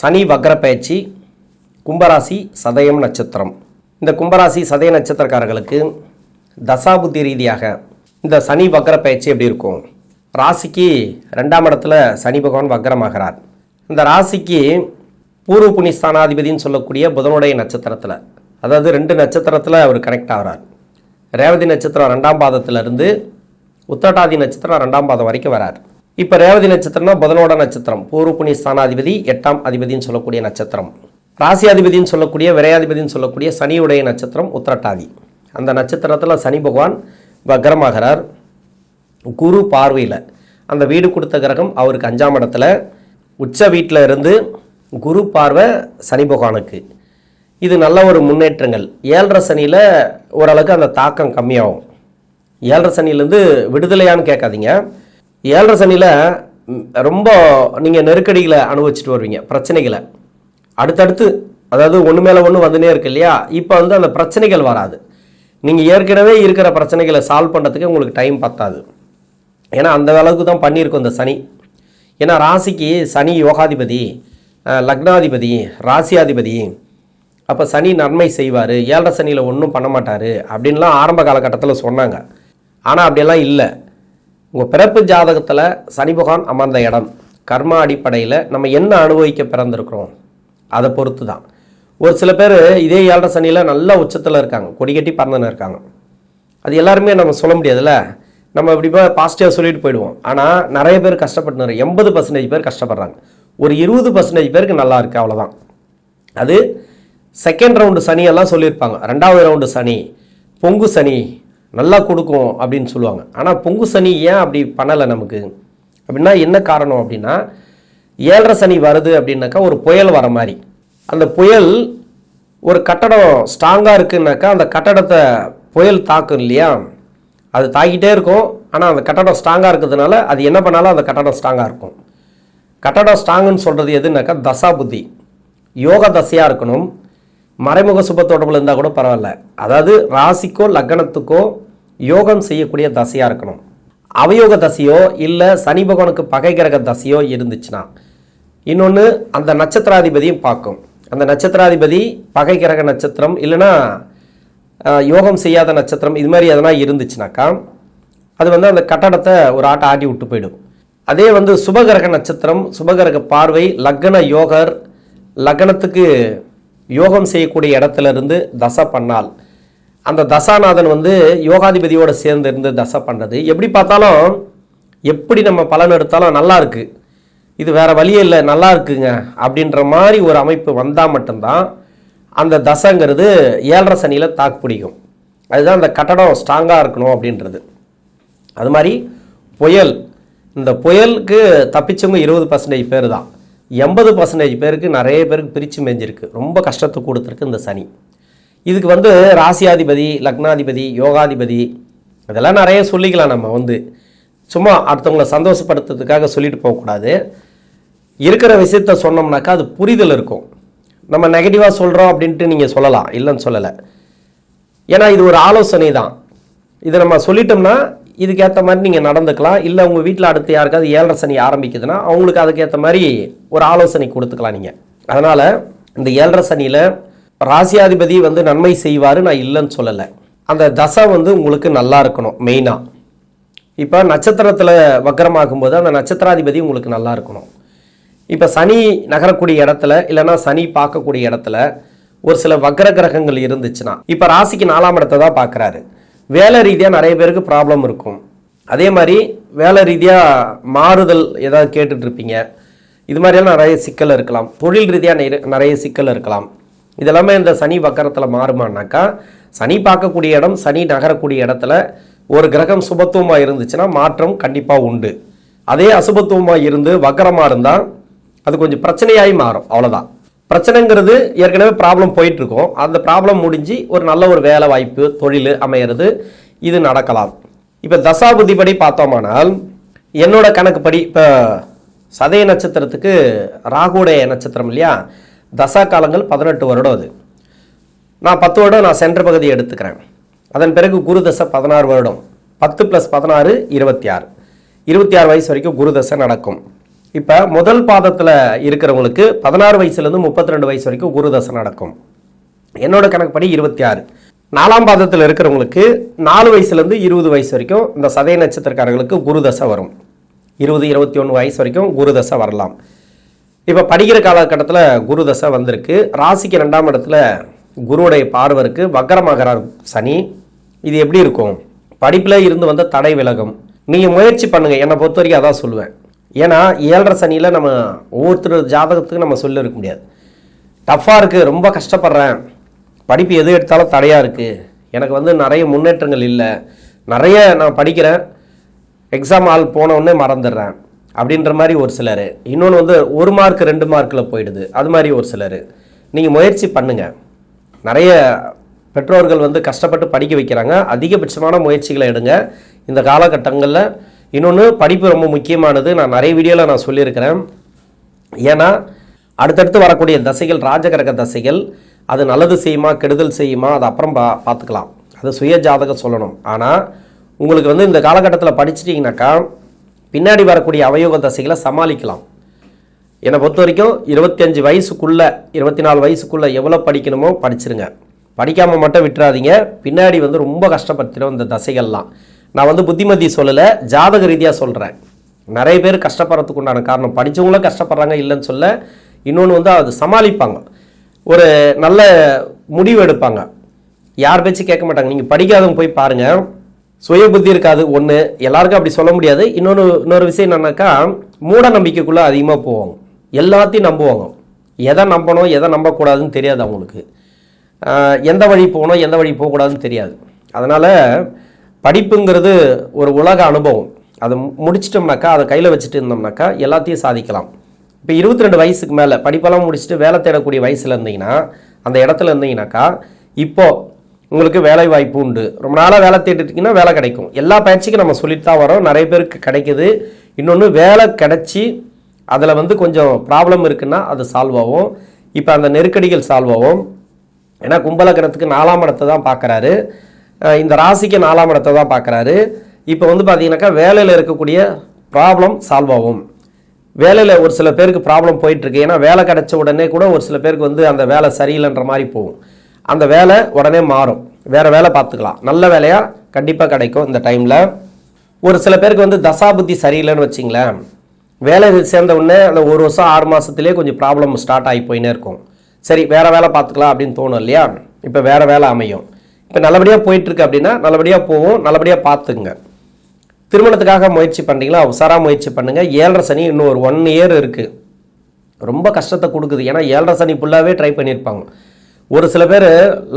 சனி வக்ர பயிற்சி, கும்பராசி, சதயம் நட்சத்திரம். இந்த கும்பராசி சதய நட்சத்திரக்காரர்களுக்கு தசாபுத்தி ரீதியாக இந்த சனி வக்ர பயிற்சி எப்படி இருக்கும்? ராசிக்கு 2ஆம் இடத்துல சனி பகவான் வக்ரமாகிறார். இந்த ராசிக்கு பூர்வ புண்ணியஸ்தானாதிபதினு சொல்லக்கூடிய புதனுடைய நட்சத்திரத்தில், அதாவது 2 நட்சத்திரத்தில் அவர் கனெக்ட் ஆகிறார். ரேவதி நட்சத்திரம் 2ஆம் பாதத்திலிருந்து உத்திரட்டாதி நட்சத்திரம் 2ஆம் பாதம் வரைக்கும் வரார். இப்போ ரேவதி நட்சத்திரம்னா புதனோட நட்சத்திரம், பூர்வ புண்ணியஸ்தானாதிபதி 8ஆம் அதிபதினு சொல்லக்கூடிய நட்சத்திரம். ராசி அதிபதினு சொல்லக்கூடிய விரையாதிபதினு சொல்லக்கூடிய சனியுடைய நட்சத்திரம் உத்திரட்டாதி. அந்த நட்சத்திரத்தில் சனி பகவான் வக்ரமாகிறார். குரு பார்வையில், அந்த வீடு கொடுத்த கிரகம் அவருக்கு 5ஆம் இடத்துல உச்ச வீட்டில் இருந்து குரு பார்வை சனி பகவானுக்கு. இது நல்ல ஒரு முன்னேற்றங்கள். 7.5 சனியில் ஓரளவுக்கு அந்த தாக்கம் கம்மியாகும். 7.5 சனியிலேருந்து விடுதலையான்னு கேட்காதீங்க. 7.5 சனியில் ரொம்ப நீங்கள் நெருக்கடிகளை அனுபவிச்சுட்டு வருவீங்க, பிரச்சனைகளை அடுத்தடுத்து, அதாவது ஒன்று மேலே ஒன்று வந்துனே இருக்கு இல்லையா? இப்போ அந்த பிரச்சனைகள் வராது. நீங்கள் ஏற்கனவே இருக்கிற பிரச்சனைகளை சால்வ் பண்ணுறதுக்கு உங்களுக்கு டைம் பத்தாது. ஏன்னா அந்த அளவுக்கு தான் பண்ணியிருக்கோம் இந்த சனி. ஏன்னா ராசிக்கு சனி யோகாதிபதி, லக்னாதிபதி, ராசியாதிபதி. அப்போ சனி நன்மை செய்வார், 7.5 சனியில் ஒன்றும் பண்ண மாட்டார் அப்படின்லாம் ஆரம்ப காலகட்டத்தில் சொன்னாங்க. ஆனால் அப்படியெல்லாம் இல்லை. உங்கள் பிறப்பு ஜாதகத்தில் சனி பகவான் அமர்ந்த இடம், கர்மா அடிப்படையில் நம்ம என்ன அனுபவிக்க பிறந்திருக்கிறோம் அதை பொறுத்து தான். ஒரு சில பேர் இதே 7.5 சனியில் நல்ல உச்சத்தில் இருக்காங்க, கொடி கட்டி பறந்துன்னு இருக்காங்க. அது எல்லாருமே நம்ம சொல்ல முடியாதுல்ல. நம்ம இப்படி பாசிட்டிவாக சொல்லிட்டு போயிடுவோம். ஆனால் நிறைய பேர் கஷ்டப்பட்டு 80% பேர் கஷ்டப்படுறாங்க. ஒரு 20% பேருக்கு நல்லா இருக்குது, அவ்வளோதான். அது செகண்ட் ரவுண்டு சனியெல்லாம் சொல்லியிருப்பாங்க. 2வது ரவுண்டு சனி, பொங்கு சனி நல்லா கொடுக்கும் அப்படின்னு சொல்லுவாங்க. ஆனால் பொங்கு சனி ஏன் அப்படி பண்ணலை நமக்கு அப்படின்னா என்ன காரணம் அப்படின்னா, 7.5 சனி வருது அப்படின்னாக்கா ஒரு புயல் வர மாதிரி. அந்த புயல் ஒரு கட்டடம் ஸ்ட்ராங்காக இருக்குன்னாக்கா அந்த கட்டடத்தை புயல் தாக்கும் இல்லையா? அது தாக்கிட்டே இருக்கும். ஆனால் அந்த கட்டடம் ஸ்ட்ராங்காக இருக்கிறதுனால அது என்ன பண்ணாலும் அந்த கட்டடம் ஸ்ட்ராங்காக இருக்கும். கட்டடம் ஸ்ட்ராங்குன்னு சொல்கிறது எதுனாக்கா தசா புத்தி, யோக தசையாக இருக்கணும். மறைமுக சுப தொடர்பில் இருந்தால் கூட பரவாயில்ல. அதாவது ராசிக்கோ லக்னத்துக்கோ யோகம் செய்யக்கூடிய தசையாக இருக்கணும். அவயோக தசையோ இல்லை சனி பகவானுக்கு பகை கிரக தசையோ இருந்துச்சுன்னா, இன்னொன்று அந்த நட்சத்திராதிபதியும் பார்க்கும். அந்த நட்சத்திராதிபதி பகை கிரக நட்சத்திரம் இல்லைன்னா யோகம் செய்யாத நட்சத்திரம், இது மாதிரி எதனா இருந்துச்சுனாக்கா அது அந்த கட்டடத்தை ஒரு ஆட்டி விட்டு போயிடும். அதே சுபகிரக நட்சத்திரம், சுபகிரக பார்வை, லக்ன யோகர், லக்னத்துக்கு யோகம் செய்யக்கூடிய இடத்துல இருந்து தசை பண்ணால், அந்த தசாநாதன் யோகாதிபதியோடு சேர்ந்து இருந்து தசை பண்ணுறது, எப்படி பார்த்தாலும் எப்படி நம்ம பலன் எடுத்தாலும் நல்லா இருக்குது, இது வேறு வழியே இல்லை, நல்லா இருக்குங்க அப்படின்ற மாதிரி ஒரு அமைப்பு வந்தால் மட்டும்தான் அந்த தசைங்கிறது 7.5 சனியில் தாக்கு பிடிக்கும். அதுதான் அந்த கட்டடம் ஸ்ட்ராங்காக இருக்கணும் அப்படின்றது. அது மாதிரி புயல், இந்த புயலுக்கு தப்பிச்சவங்க 20% பேர் தான். 80% பேருக்கு நிறைய பேருக்கு பிரித்து மேஞ்சிருக்கு, ரொம்ப கஷ்டத்தை கொடுத்துருக்கு இந்த சனி. இதுக்கு ராசியாதிபதி, லக்னாதிபதி, யோகாதிபதி இதெல்லாம் நிறைய சொல்லிக்கலாம். நம்ம சும்மா அடுத்தவங்களை சந்தோஷப்படுத்துறதுக்காக சொல்லிட்டு போகக்கூடாது. இருக்கிற விஷயத்த சொன்னோம்னாக்கா அது புரிதல் இருக்கும். நம்ம நெகட்டிவாக சொல்கிறோம் அப்படின்ட்டு நீங்கள் சொல்லலாம், இல்லைன்னு சொல்லலை. ஏன்னா இது ஒரு ஆலோசனை தான். இதை நம்ம சொல்லிட்டோம்னா இதுக்கேற்ற மாதிரி நீங்கள் நடந்துக்கலாம். இல்லை உங்கள் வீட்டில் அடுத்து யாருக்காவது 7.5 சனி ஆரம்பிக்குதுன்னா அவங்களுக்கு அதுக்கேற்ற மாதிரி ஒரு ஆலோசனை கொடுத்துக்கலாம் நீங்கள். அதனால் இந்த 7.5 சனியில் ராசியாதிபதி நன்மை செய்வார், நான் இல்லைன்னு சொல்லலை. அந்த தசை உங்களுக்கு நல்லா இருக்கணும் மெயினாக. இப்போ நட்சத்திரத்தில் வக்கரமாகும்போது அந்த நட்சத்திராதிபதி உங்களுக்கு நல்லா இருக்கணும். இப்போ சனி நகரக்கூடிய இடத்துல இல்லைன்னா சனி பார்க்கக்கூடிய இடத்துல ஒரு சில வக்ர கிரகங்கள் இருந்துச்சுன்னா, இப்போ ராசிக்கு 4ஆம் இடத்தை தான் பார்க்குறாரு. வேலை ரீதியாக நிறைய பேருக்கு ப்ராப்ளம் இருக்கும். அதே மாதிரி வேலை ரீதியாக மாறுதல் ஏதாவது கேட்டுட்ருப்பீங்க. இது மாதிரியெல்லாம் நிறைய சிக்கல் இருக்கலாம். தொழில் ரீதியாக நிறைய சிக்கல் இருக்கலாம். இதெல்லாமே இந்த சனி வக்கரத்தில் மாறுமானாக்கா, சனி பார்க்கக்கூடிய இடம், சனி நகரக்கூடிய இடத்துல ஒரு கிரகம் சுபத்துவமாக இருந்துச்சுன்னா மாற்றம் கண்டிப்பாக உண்டு. அதே அசுபத்துவமாக இருந்து வக்கரமாக இருந்தால் அது கொஞ்சம் பிரச்சனையாகி மாறும், அவ்வளோதான். பிரச்சனைங்கிறது ஏற்கனவே ப்ராப்ளம் போயிட்டுருக்கோம், அந்த ப்ராப்ளம் முடிஞ்சு ஒரு நல்ல ஒரு வேலை வாய்ப்பு, தொழில் அமையிறது, இது நடக்கலாம். இப்போ தசாபுதிப்படி பார்த்தோமானால் என்னோட கணக்குப்படி இப்போ சதய நட்சத்திரத்துக்கு ராகுடைய நட்சத்திரம் இல்லையா, தசா காலங்கள் 18 வருடம். அது நான் 10 வருடம் நான் சென்ற பகுதியை எடுத்துக்கிறேன். அதன் பிறகு குரு தசை 16 வருடம். 10 + 16 26 வயசு வரைக்கும் குரு தசை நடக்கும். இப்போ முதல் பாதத்தில் இருக்கிறவங்களுக்கு 16 வயசுலேருந்து 32 வயசு வரைக்கும் குரு தசை நடக்கும். என்னோட கணக்குப்படி 26. 4ஆம் பாதத்தில் இருக்கிறவங்களுக்கு 4 வயசுலேருந்து 20 வயசு வரைக்கும் இந்த சதய நட்சத்திரக்காரர்களுக்கு குரு தசை வரும். 20-21 வயசு வரைக்கும் குரு தசை வரலாம். இப்போ படிக்கிற காலகட்டத்தில் குரு தசை வந்திருக்கு. ராசிக்கு 2ஆம் இடத்துல குருவுடைய பார்வை இருக்கு. வக்கரமாகிறார் சனி. இது எப்படி இருக்கும்? படிப்பில் இருந்து வந்த தடை விலகும். நீங்கள் முயற்சி பண்ணுங்கள். என்னை பொறுத்த வரைக்கும் அதான் சொல்லுவேன். ஏன்னா 7.5 சனியில் நம்ம ஒவ்வொருத்தர் ஜாதகத்துக்கு நம்ம சொல்லியிருக்க முடியாது. டஃப்பாக இருக்குது, ரொம்ப கஷ்டப்படுறேன், படிப்பு எது எடுத்தாலும் தடையாக இருக்குது, எனக்கு நிறைய முன்னேற்றங்கள் இல்லை, நிறைய நான் படிக்கிறேன், எக்ஸாம் ஆள் போனவுடனே மறந்துடுறேன் அப்படின்ற மாதிரி ஒரு சிலர். இன்னொன்று 1 மார்க் 2 மார்க்கில் போயிடுது, அது மாதிரி ஒரு சிலர். நீங்கள் முயற்சி பண்ணுங்கள். நிறைய பெற்றோர்கள் கஷ்டப்பட்டு படிக்க வைக்கிறாங்க. அதிகபட்சமான முயற்சிகளை எடுங்க இந்த காலகட்டங்களில். இன்னொன்று, படிப்பு ரொம்ப முக்கியமானது. நான் நிறைய வீடியோவில் நான் சொல்லியிருக்கிறேன். ஏன்னா அடுத்தடுத்து வரக்கூடிய தசைகள் ராஜகரக தசைகள். அது நல்லது செய்யுமா கெடுதல் செய்யுமா அது அப்புறம் பார்த்துக்கலாம். அது சுய ஜாதகம் சொல்லணும். ஆனால் உங்களுக்கு இந்த காலகட்டத்தில் படிச்சிட்டிங்கனாக்கா பின்னாடி வரக்கூடிய அவயோக தசைகளை சமாளிக்கலாம். என்னை பொறுத்த வரைக்கும் 25 வயசுக்குள்ளே 24 வயசுக்குள்ளே எவ்வளோ படிக்கணுமோ படிச்சிருங்க. படிக்காமல் மட்டும் விட்டுறாதீங்க. பின்னாடி ரொம்ப கஷ்டப்படுத்திடும் இந்த தசைகள்லாம். நான் புத்திமதி சொல்லலை, ஜாதக ரீதியாக சொல்கிறேன். நிறைய பேர் கஷ்டப்படுறதுக்கு உண்டான காரணம் படித்தவங்களும் கஷ்டப்படுறாங்க இல்லைன்னு சொல்ல. இன்னொன்று அது சமாளிப்பாங்க, ஒரு நல்ல முடிவு எடுப்பாங்க, யார் பேச்சு கேட்க மாட்டாங்க. நீங்கள் படிக்காதவங்க போய் பாருங்கள், சுய புத்தி இருக்காது. ஒன்று, எல்லாருக்கும் அப்படி சொல்ல முடியாது. இன்னொரு விஷயம் என்னன்னாக்கா, மூட நம்பிக்கைக்குள்ளே அதிகமாக போவாங்க. எல்லாத்தையும் நம்புவாங்க. எதை நம்பணும் எதை நம்பக்கூடாதுன்னு தெரியாது அவங்களுக்கு. எந்த வழி போகணும் எந்த வழி போகக்கூடாதுன்னு தெரியாது. அதனால் படிப்புங்கிறது ஒரு உலக அனுபவம். அதை முடிச்சிட்டோம்னாக்கா, அதை கையில் வச்சுட்டு இருந்தோம்னாக்கா எல்லாத்தையும் சாதிக்கலாம். இப்போ 22 வயசுக்கு மேலே படிப்பெல்லாம் முடிச்சுட்டு வேலை தேடக்கூடிய வயசில் இருந்தீங்கன்னா, அந்த இடத்துல இருந்தீங்கன்னாக்கா இப்போது உங்களுக்கு வேலை வாய்ப்பு உண்டு. ரொம்ப நாளாக வேலை தேடிட்டிங்கன்னா வேலை கிடைக்கும். எல்லா பயிற்சிக்கும் நம்ம சொல்லிட்டு தான் வரோம், நிறைய பேருக்கு கிடைக்குது. இன்னொன்று, வேலை கிடைச்சி அதில் கொஞ்சம் ப்ராப்ளம் இருக்குன்னா அது சால்வ் ஆகும். இப்போ அந்த நெருக்கடிகள் சால்வ் ஆகும். ஏன்னா கும்பலக்கணத்துக்கு 4ஆம் இடத்தை தான் பார்க்குறாரு, இந்த ராசிக்கு 4ஆம் இடத்தை தான் பார்க்குறாரு. இப்போ பார்த்தீங்கன்னாக்கா வேலையில் இருக்கக்கூடிய ப்ராப்ளம் சால்வ் ஆகும். வேலையில் ஒரு சில பேருக்கு ப்ராப்ளம் போயிட்டுருக்கு. ஏன்னா வேலை கிடைச்ச உடனே கூட ஒரு சில பேருக்கு அந்த வேலை சரியில்லைன்ற மாதிரி போகும். அந்த வேலை உடனே மாறும், வேறு வேலை பார்த்துக்கலாம். நல்ல வேலையாக கண்டிப்பாக கிடைக்கும் இந்த டைமில். ஒரு சில பேருக்கு தசாபுத்தி சரியில்லைன்னு வச்சிங்களேன், வேலை சேர்ந்த உடனே அந்த 1 வருஷம் 6 மாதத்துலேயே கொஞ்சம் ப்ராப்ளம் ஸ்டார்ட் ஆகி போயினே இருக்கும். சரி, வேறு வேலை பார்த்துக்கலாம் அப்படின்னு தோணும் இல்லையா? இப்போ வேறு வேலை அமையும். இப்போ நல்லபடியாக போயிட்டுருக்கு அப்படின்னா நல்லபடியாக போகும், நல்லபடியாக பார்த்துக்குங்க. திருமணத்துக்காக முயற்சி பண்ணுறீங்களா, உசாராக முயற்சி பண்ணுங்கள். 7.5 சனி இன்னும் ஒரு 1 இயர் இருக்குது. ரொம்ப கஷ்டத்தை கொடுக்குது. ஏன்னா 7.5 சனி ஃபுல்லாகவே ட்ரை பண்ணியிருப்பாங்க. ஒரு சில பேர்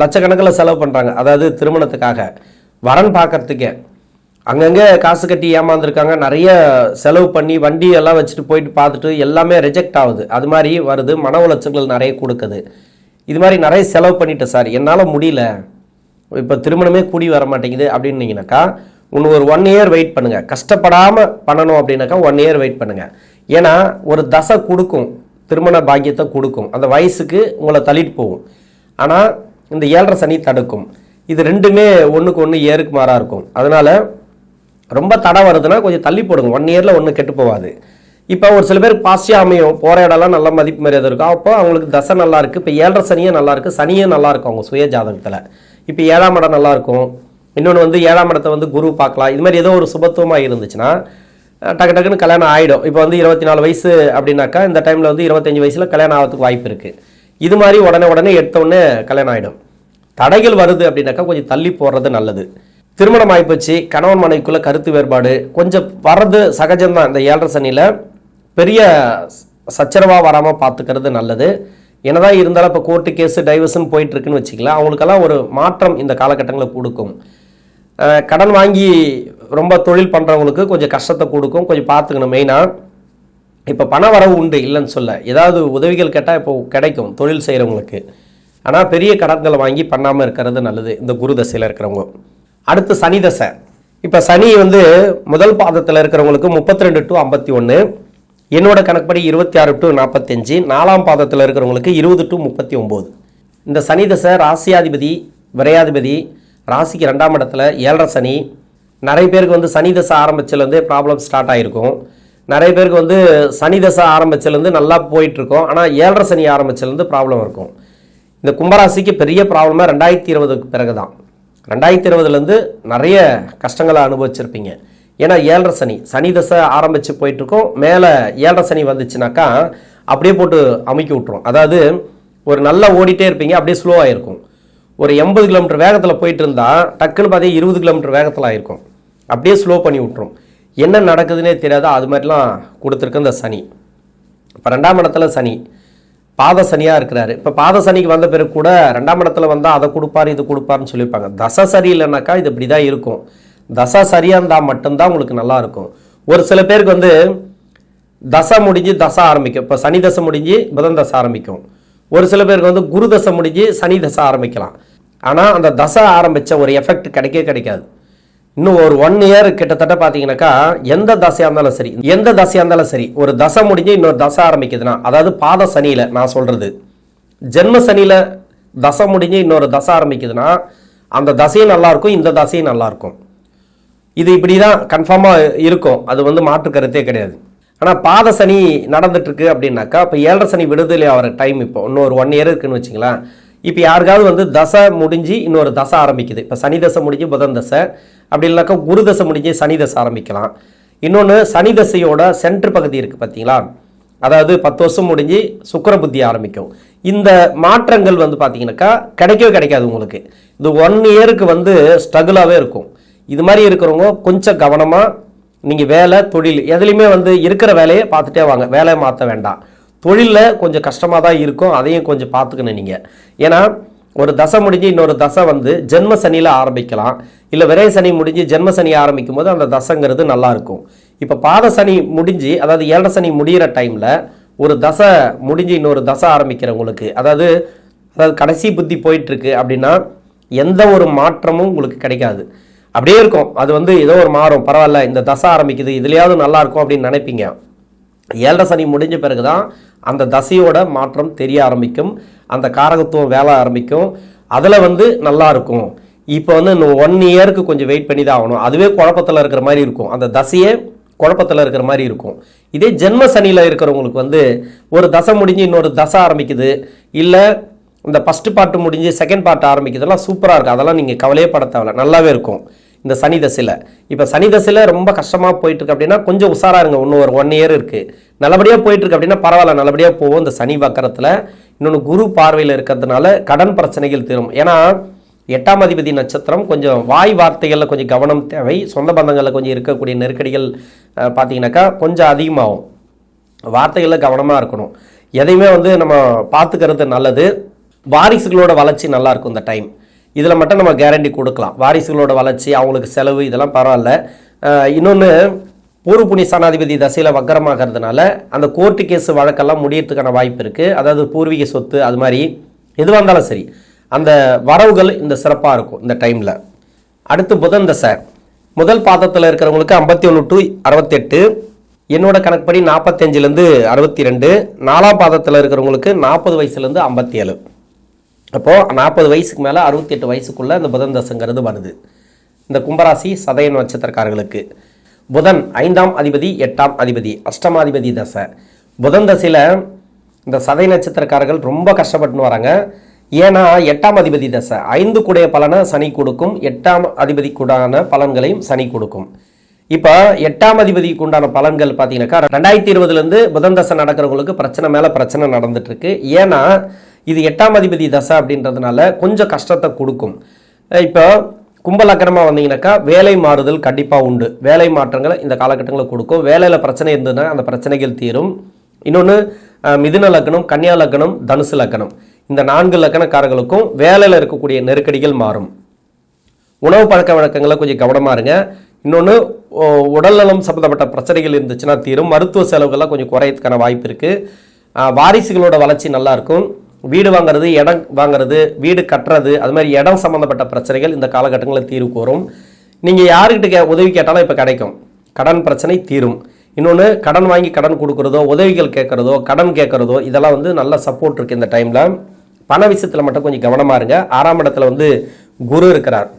லட்சக்கணக்கில் செலவு பண்ணுறாங்க, அதாவது திருமணத்துக்காக வரன் பார்க்கறதுக்கே. அங்கங்கே காசு கட்டி ஏமாந்துருக்காங்க. நிறைய செலவு பண்ணி வண்டி எல்லாம் வச்சுட்டு போயிட்டு பார்த்துட்டு எல்லாமே ரிஜெக்ட் ஆகுது. அது மாதிரி வருது, மன உளைச்சல்கள் நிறைய கொடுக்குது. இது மாதிரி நிறைய செலவு பண்ணிட்டு சார் என்னால் முடியல, இப்போ திருமணமே கூடி வர மாட்டேங்குது அப்படின்னீங்கனாக்கா இன்னும் ஒரு 1 இயர் வெயிட் பண்ணுங்கள். கஷ்டப்படாமல் பண்ணணும் அப்படின்னாக்கா 1 இயர் வெயிட் பண்ணுங்கள். ஏன்னா ஒரு தசை கொடுக்கும், திருமண பாக்கியத்தை கொடுக்கும், அந்த வயசுக்கு உங்களை தள்ளிட்டு போகும். ஆனால் இந்த 7.5 சனி தடுக்கும். இது ரெண்டுமே ஒன்றுக்கு ஒன்று ஏருக்கு மாறாக இருக்கும். அதனால் ரொம்ப தடை வருதுன்னா கொஞ்சம் தள்ளி போடுங்க. 1 இயரில் ஒன்றும் கெட்டு போகாது. இப்போ ஒரு சில பேருக்கு பாசிட்டிவ் அமையும், போகிற இடம்லாம் நல்ல மதிப்பு மரியாதை இருக்கும். அப்போ அவங்களுக்கு தசை நல்லா இருக்குது. இப்போ 7.5 சனியே நல்லா இருக்குது, சனியே நல்லா இருக்கும் அவங்க சுய ஜாதகத்தில். இப்போ 7ஆம் இடம் நல்லாயிருக்கும். இன்னொன்று 7ஆம் இடத்தை குரு பார்க்கலாம். இது மாதிரி ஏதோ ஒரு சுபத்துவமாக இருந்துச்சுன்னா டக்கு டக்குன்னு கல்யாணம் ஆகிடும். இப்போ 24 வயசு அப்படின்னாக்கா இந்த டைமில் 25 வயசில் கல்யாணம் ஆகிறதுக்கு வாய்ப்பு இருக்குது. இது மாதிரி உடனே எடுத்தோடனே கல்யாணம் ஆகிடும். தடைகள் வருது அப்படின்னாக்கா கொஞ்சம் தள்ளி போடுறது நல்லது. திருமணம் ஆகிப்போச்சு, கணவன் மனைவிக்குள்ளே கருத்து வேறுபாடு கொஞ்சம் வர்றது சகஜம்தான். இந்த 7.5 சனியில் பெரிய சச்சரவாக வராமல் பார்த்துக்கிறது நல்லது. என்னதான் இருந்தாலும் இப்போ கோர்ட்டு கேஸு டைவர்ஸ்ன்னு போயிட்டுருக்குன்னு வச்சுக்கலாம், அவங்களுக்கெல்லாம் ஒரு மாற்றம் இந்த காலகட்டங்களில் கொடுக்கும். கடன் வாங்கி ரொம்ப தொழில் பண்ணுறவங்களுக்கு கொஞ்சம் கஷ்டத்தை கொடுக்கும், கொஞ்சம் பார்த்துக்கணும். மெயினாக இப்போ பண வரவு உண்டு இல்லைன்னு சொல்ல, ஏதாவது உதவிகள் கேட்டால் இப்போ கிடைக்கும் தொழில் செய்கிறவங்களுக்கு. ஆனால் பெரிய கடன்களை வாங்கி பண்ணாமல் இருக்கிறது நல்லது இந்த குரு தசையில் இருக்கிறவங்க. அடுத்து சனி தசை. இப்போ சனி முதல் பாதத்தில் இருக்கிறவங்களுக்கு 32 to 51, என்னோட கணக்குப்படி 26 to 45, 4ஆம் பாதத்தில் இருக்கிறவங்களுக்கு 20 to 39. இந்த சனி தசை ராசியாதிபதி விரையாதிபதி ராசிக்கு 2ஆம் இடத்துல 7.5 சனி. நிறைய பேருக்கு சனி தசை ஆரம்பிச்சிலேருந்தே ப்ராப்ளம் ஸ்டார்ட் ஆகிருக்கும். நிறைய பேருக்கு வந்து சனி தசை ஆரம்பிச்சிலேருந்து நல்லா போயிட்டுருக்கோம். ஆனால் 7.5 சனி ஆரம்பிச்சிலேருந்து ப்ராப்ளம் இருக்கும். இந்த கும்பராசிக்கு பெரிய ப்ராப்ளமாக 2020க்கு பிறகு தான். 2020லேருந்து நிறைய கஷ்டங்களை அனுபவிச்சிருப்பீங்க. ஏன்னா 7.5 சனி சனி தசை ஆரம்பித்து போயிட்டுருக்கோம். மேலே 7.5 சனி வந்துச்சுனாக்கா அப்படியே போட்டு அமுக்கி விட்ரும். அதாவது ஒரு நல்லா ஓடிட்டே இருப்பீங்க, அப்படியே ஸ்லோவாக இருக்கும். ஒரு 80 கிலோமீட்டர் வேகத்தில் போயிட்டு இருந்தால் டக்குன்னு பார்த்தீங்கன்னா 20 கிலோமீட்டர் வேகத்தில் ஆயிருக்கும். அப்படியே ஸ்லோ பண்ணி விட்ரும். என்ன நடக்குதுன்னே தெரியாதா, அது மாதிரிலாம் கொடுத்துருக்கு இந்த சனி. இப்போ 2ஆம் இடத்துல சனி பாத சனியாக இருக்கிறாரு. இப்போ பாத சனிக்கு வந்த பிறகு கூட 2ஆம் இடத்துல வந்தால் அதை கொடுப்பார் இது கொடுப்பாருன்னு சொல்லியிருப்பாங்க. தசை சரி இல்லைனாக்கா இது இப்படி தான் இருக்கும். தசை சரியாக இருந்தால் மட்டும்தான் உங்களுக்கு நல்லா இருக்கும். ஒரு சில பேருக்கு வந்து தசை முடிஞ்சு தசை ஆரம்பிக்கும். இப்போ சனி தசை முடிஞ்சு புதன் தசை ஆரம்பிக்கும். ஒரு சில பேருக்கு வந்து குரு தசை முடிஞ்சு சனி தசை ஆரம்பிக்கலாம். ஆனால் அந்த தசை ஆரம்பித்த ஒரு எஃபெக்ட் கிடைக்காது. இன்னும் ஒரு 1 இயர் கிட்டத்தட்ட பார்த்தீங்கன்னாக்கா எந்த தசையாக இருந்தாலும் சரி ஒரு தசை முடிஞ்சு இன்னொரு தசை ஆரம்பிக்குதுன்னா, அதாவது பாத சனியில் நான் சொல்கிறது, ஜென்ம சனியில் தசை முடிஞ்சு இன்னொரு தசை ஆரம்பிக்குதுன்னா அந்த தசையும் நல்லாயிருக்கும், இந்த தசையும் நல்லாயிருக்கும். இது இப்படி தான் கன்ஃபார்மாக இருக்கும். அது வந்து மாற்று கருத்தே கிடையாது. ஆனால் பாத சனி நடந்துட்டுருக்கு அப்படின்னாக்கா இப்போ 7.5 சனி விடுதலை ஆகிற டைம். இப்போ இன்னும் ஒரு 1 இயர் இருக்குன்னு வச்சுங்களேன். இப்போ யாருக்காவது வந்து தசை முடிஞ்சு இன்னொரு தசை ஆரம்பிக்குது. இப்போ சனி தசை முடிஞ்சு புதன் தசை, அப்படி இல்லைனாக்கா குரு தசை முடிஞ்சு சனி தசை ஆரம்பிக்கலாம். இன்னொன்று சனி தசையோட சென்டர் பகுதி இருக்குது பார்த்தீங்களா, அதாவது 10 வருஷம் முடிஞ்சு சுக்கிர புத்தி ஆரம்பிக்கும். இந்த மாற்றங்கள் வந்து பார்த்தீங்கன்னாக்கா கிடைக்காது உங்களுக்கு. இது 1 இயருக்கு வந்து ஸ்ட்ரகிளாகவே இருக்கும். இது மாதிரி இருக்கிறவங்க கொஞ்சம் கவனமாக நீங்கள் வேலை தொழில் எதுலையுமே வந்து இருக்கிற வேலையை பார்த்துட்டே வாங்க. வேலையை மாற்ற வேண்டாம். தொழிலில் கொஞ்சம் கஷ்டமாக தான் இருக்கும், அதையும் கொஞ்சம் பார்த்துக்கணும் நீங்கள். ஏன்னா ஒரு தசை முடிஞ்சு இன்னொரு தசை வந்து ஜென்ம சனியில் ஆரம்பிக்கலாம், இல்லை விரை சனி முடிஞ்சு ஜென்ம சனி ஆரம்பிக்கும் போது அந்த தசைங்கிறது நல்லாயிருக்கும். இப்போ பாத சனி முடிஞ்சு, அதாவது 7.5 சனி முடிகிற டைமில் ஒரு தசை முடிஞ்சு இன்னொரு தசை ஆரம்பிக்கிறவங்களுக்கு, அதாவது கடைசி புத்தி போயிட்டுருக்கு அப்படின்னா எந்த ஒரு மாற்றமும் உங்களுக்கு கிடைக்காது. அப்படியே இருக்கும். அது வந்து ஏதோ ஒரு மாறும், பரவாயில்ல இந்த தசை ஆரம்பிக்குது இதுலையாவது நல்லா இருக்கும் அப்படின்னு நினைப்பீங்க. 7.5 சனி முடிஞ்ச பிறகு தான் அந்த தசையோட மாற்றம் தெரிய ஆரம்பிக்கும், அந்த காரகத்துவம் வேலை ஆரம்பிக்கும். அதில் வந்து நல்லா இருக்கும். இப்போ வந்து இன்னும் 1 இயருக்கு கொஞ்சம் வெயிட் பண்ணி தான் ஆகணும். அதுவே குழப்பத்தில் இருக்கிற மாதிரி இருக்கும், அந்த தசையே குழப்பத்தில் இருக்கிற மாதிரி இருக்கும். இதே ஜென்ம சனியில் இருக்கிறவங்களுக்கு வந்து ஒரு தசை முடிஞ்சு இன்னொரு தசை ஆரம்பிக்குது, இல்லை இந்த ஃபஸ்ட்டு பார்ட்டு முடிஞ்சு செகண்ட் பார்ட் ஆரம்பிக்குதெல்லாம் சூப்பராக இருக்குது. அதெல்லாம் நீங்கள் கவலையே பட தேவையில்ல, நல்லாவே இருக்கும் இந்த சனி தசையில். இப்போ சனி தசையில் ரொம்ப கஷ்டமாக போயிட்டுருக்கு அப்படின்னா கொஞ்சம் உஷாராக இருங்க. இன்னும் ஒரு 1 இயர் இருக்குது. நல்லபடியாக போயிட்டுருக்கு அப்படின்னா பரவாயில்ல, நல்லபடியாக போகும். இந்த சனி வக்கரத்தில் இன்னொன்று குரு பார்வையில் இருக்கிறதுனால கடன் பிரச்சனைகள் தீரும். ஏன்னா 8ஆம் அதிபதி நட்சத்திரம் கொஞ்சம் வாய் வார்த்தைகளில் கொஞ்சம் கவனம் தேவை. சொந்த பந்தங்களில் கொஞ்சம் இருக்கக்கூடிய நெருக்கடிகள் பார்த்தீங்கன்னாக்கா கொஞ்சம் அதிகமாகும். வார்த்தைகளில் கவனமாக இருக்கணும். எதையுமே வந்து நம்ம பார்த்துக்கிறது நல்லது. வாரிசுகளோட வளர்ச்சி நல்லாயிருக்கும் இந்த டைம். இதில் மட்டும் நம்ம கேரண்டி கொடுக்கலாம். வாரிசுகளோட வளர்ச்சி, அவங்களுக்கு செலவு, இதெல்லாம் பரவாயில்ல. இன்னொன்று பூர்வ புண்ணிய ஸ்தானாதிபதி தசையில் வக்கரமாகிறதுனால அந்த கோர்ட்டு கேஸ் வழக்கெல்லாம் முடியறதுக்கான வாய்ப்பு இருக்குது. அதாவது பூர்வீக சொத்து அது மாதிரி எதுவாக இருந்தாலும் சரி அந்த வரவுகள் இந்த சிறப்பாக இருக்கும் இந்த டைமில். அடுத்து புதன் தசை முதல் பாதத்தில் இருக்கிறவங்களுக்கு 51 to 68, என்னோட கணக்குப்படி 45லேருந்து 62, 4ஆம் பாதத்தில் இருக்கிறவங்களுக்கு 40 வயசுலேருந்து 57. அப்போது 40 வயசுக்கு மேலே 68 வயசுக்குள்ளே இந்த புதன் தசைங்கிறது வருது இந்த கும்பராசி சதயம் நட்சத்திரக்காரர்களுக்கு. புதன் 5ஆம் அதிபதி 8ஆம் அதிபதி அஷ்டமாதிபதி தசை. புதன் தசையில் இந்த சதய நட்சத்திரக்காரர்கள் ரொம்ப கஷ்டப்பட்டுன்னு வராங்க. ஏன்னா 8ஆம் அதிபதி தசை 5 கூடைய பலனை சனி கொடுக்கும், 8ஆம் அதிபதிக்குண்டான பலன்களையும் சனி கொடுக்கும். இப்போ 8ஆம் அதிபதிக்கு உண்டான பலன்கள் பார்த்தீங்கன்னாக்கா 2020லேருந்து புதன் தசை நடக்கிறவங்களுக்கு பிரச்சனை மேலே பிரச்சனை நடந்துட்டுருக்கு. ஏன்னா இது 8ஆம் அதிபதி தசை அப்படின்றதுனால கொஞ்சம் கஷ்டத்தை கொடுக்கும். இப்போ கும்பலக்கணமாக வந்தீங்கன்னாக்கா வேலை மாறுதல் கண்டிப்பாக உண்டு. வேலை மாற்றங்களை இந்த காலகட்டங்களில் கொடுக்கும். வேலையில் பிரச்சனை இருந்ததுன்னா அந்த பிரச்சனைகள் தீரும். இன்னொன்று மிதுன லக்னம், கன்னியா லக்னம், தனுசு லக்னம், இந்த 4 லக்னக்காரர்களுக்கும் வேலையில் இருக்கக்கூடிய நெருக்கடிகள் மாறும். உணவு பழக்க வழக்கங்களை கொஞ்சம் கவனமாக இருங்க. இன்னொன்று உடல்நலம் சம்மந்தப்பட்ட பிரச்சனைகள் இருந்துச்சுன்னா தீரும். மருத்துவ செலவுகள்லாம் கொஞ்சம் குறையத்துக்கான வாய்ப்பு இருக்குது. வாரிசுகளோட வளர்ச்சி நல்லாயிருக்கும். வீடு வாங்குறது, இடம் வாங்குறது, வீடு கட்டுறது, அது மாதிரி இடம் சம்மந்தப்பட்ட பிரச்சனைகள் இந்த காலகட்டங்களில் தீர்வுக்கு வரும். நீங்கள் யாருக்கிட்ட உதவி கேட்டாலும் இப்போ கிடைக்கும். கடன் பிரச்சனை தீரும். இன்னொன்று கடன் வாங்கி கடன் கொடுக்குறதோ, உதவிகள் கேட்குறதோ, கடன் கேட்குறதோ, இதெல்லாம் வந்து நல்ல சப்போர்ட் இருக்குது இந்த டைமில். பண விஷயத்தில் மட்டும் கொஞ்சம் கவனமாக இருங்க. 6ஆம் இடத்துல வந்து குரு இருக்கிறார்.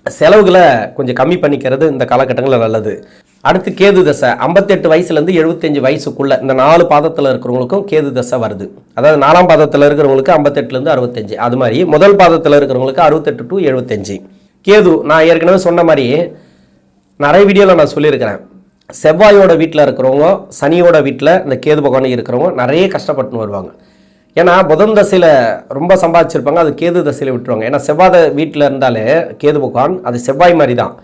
செலவுகளை கொஞ்சம் கம்மி பண்ணிக்கிறது இந்த காலகட்டங்களில் நல்லது. அடுத்து கேது தசை 58 வயசுலேருந்து 75 வயசுக்குள்ள இந்த 4 பாதத்தில் இருக்கிறவங்களுக்கும் கேது தசை வருது. அதாவது 4ஆம் பாதத்தில் இருக்கிறவங்களுக்கு 58லேருந்து 65, அது மாதிரி முதல் பாதத்தில் இருக்கிறவங்களுக்கு 68 to 75. கேது நான் ஏற்கனவே சொன்ன மாதிரி நிறைய வீடியோவில் நான் சொல்லியிருக்கிறேன். செவ்வாயோட வீட்டில் இருக்கிறவங்க, சனியோட வீட்டில் இந்த கேது பகவான் இருக்கிறவங்க நிறைய கஷ்டப்பட்டு வருவாங்க. ஏன்னா புதன் தசையில் ரொம்ப சம்பாதிச்சிருப்பாங்க, அது கேது தசையில் விட்டுருவாங்க. ஏன்னா செவ்வாய் வீட்டில் இருந்தாலே கேது பகவான் அது செவ்வாய் மாதிரி தான்.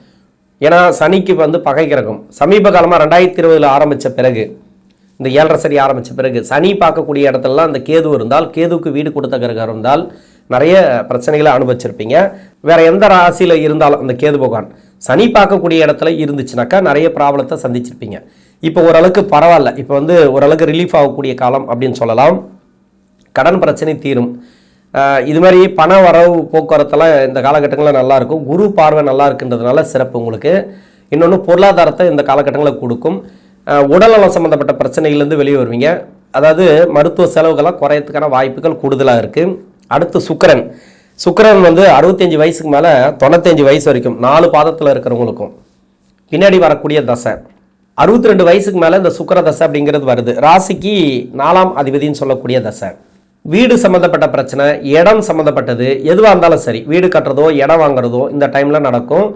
ஏன்னா சனிக்கு பகை கிரகம். சமீப காலமாக 2020 ஆரம்பித்த பிறகு, இந்த 7.5 சரி ஆரம்பித்த பிறகு சனி பார்க்கக்கூடிய இடத்துலலாம் இந்த கேது இருந்தால், கேதுவுக்கு வீடு கொடுத்த கிரகம் இருந்தால் நிறைய பிரச்சனைகளை அனுபவிச்சிருப்பீங்க. வேறு எந்த ராசியில் இருந்தாலும் அந்த கேது பகவான் சனி பார்க்கக்கூடிய இடத்துல இருந்துச்சுனாக்கா நிறைய ப்ராப்ளத்தை சந்திச்சிருப்பீங்க. இப்போ ஓரளவுக்கு பரவாயில்ல, இப்போ ஓரளவுக்கு ரிலீஃப் ஆகக்கூடிய காலம் அப்படின்னு சொல்லலாம். கடன் பிரச்சனை தீரும். இது மாதிரி பண வரவு போக்குவரத்தெல்லாம் இந்த காலகட்டங்களில் நல்லாயிருக்கும். குரு பார்வை நல்லா இருக்குன்றதுனால சிறப்பு உங்களுக்கு. இன்னொன்று பொருளாதாரத்தை இந்த காலகட்டங்களில் கொடுக்கும். உடல்நலம் சம்மந்தப்பட்ட பிரச்சனைகள்லேருந்து வெளியே வருவீங்க. அதாவது மருத்துவ செலவுகள்லாம் குறையத்துக்கான வாய்ப்புகள் கூடுதலாக இருக்குது. அடுத்து சுக்கிரன் 65 வயசுக்கு மேலே 95 வயசு வரைக்கும் 4 பாதத்தில் இருக்கிறவங்களுக்கும் பின்னாடி வரக்கூடிய தசை. 62 வயசுக்கு மேலே இந்த சுக்கிர தசை அப்படிங்கிறது வருது. ராசிக்கு 4ஆம் அதிபதினு சொல்லக்கூடிய தசை. வீடு சம்மந்தப்பட்ட பிரச்சனை, இடம் சம்மந்தப்பட்டது எதுவாக இருந்தாலும் சரி, வீடு கட்டுறதோ இடம் வாங்குறதோ இந்த டைமில் நடக்கும்.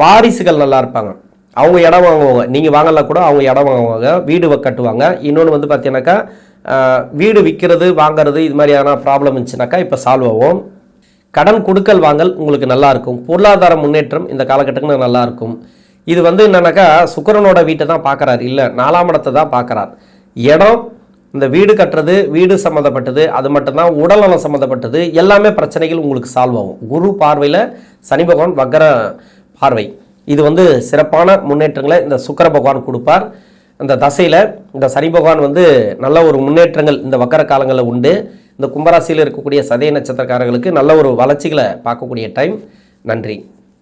வாரிசுகள் நல்லா இருப்பாங்க, அவங்க இடம் வாங்குவாங்க. நீங்கள் வாங்கலாம் கூட அவங்க இடம் வாங்குவாங்க, வீடு கட்டுவாங்க. இன்னொன்று பார்த்தீங்கன்னாக்கா வீடு விற்கிறது வாங்கிறது இது மாதிரியான ப்ராப்ளம் இருந்துச்சுனாக்கா இப்போ சால்வ் ஆகும். கடன் கொடுக்கல் வாங்கல் உங்களுக்கு நல்லாயிருக்கும். பொருளாதார முன்னேற்றம் இந்த காலகட்டங்களில் நல்லாயிருக்கும். இது என்னன்னாக்கா சுக்கிரனோட வீட்டை தான் பார்க்குறாரு, இல்லை 4ஆம் இடத்தை தான் பார்க்குறார். இடம், இந்த வீடு கட்டுறது, வீடு சம்மந்தப்பட்டது, அது மட்டும்தான். உடல்நலம் சம்மந்தப்பட்டது எல்லாமே பிரச்சனைகள் உங்களுக்கு சால்வ் ஆகும். குரு பார்வையில் சனி பகவான் வக்கர பார்வை, இது சிறப்பான முன்னேற்றங்களை இந்த சுக்கிர பகவான் கொடுப்பார். இந்த தசையில் இந்த சனி பகவான் நல்ல ஒரு முன்னேற்றங்கள் இந்த வக்கர காலங்களில் உண்டு. இந்த கும்பராசியில் இருக்கக்கூடிய சதய நட்சத்திரக்காரர்களுக்கு நல்ல ஒரு வளர்ச்சிகளை பார்க்கக்கூடிய டைம். நன்றி.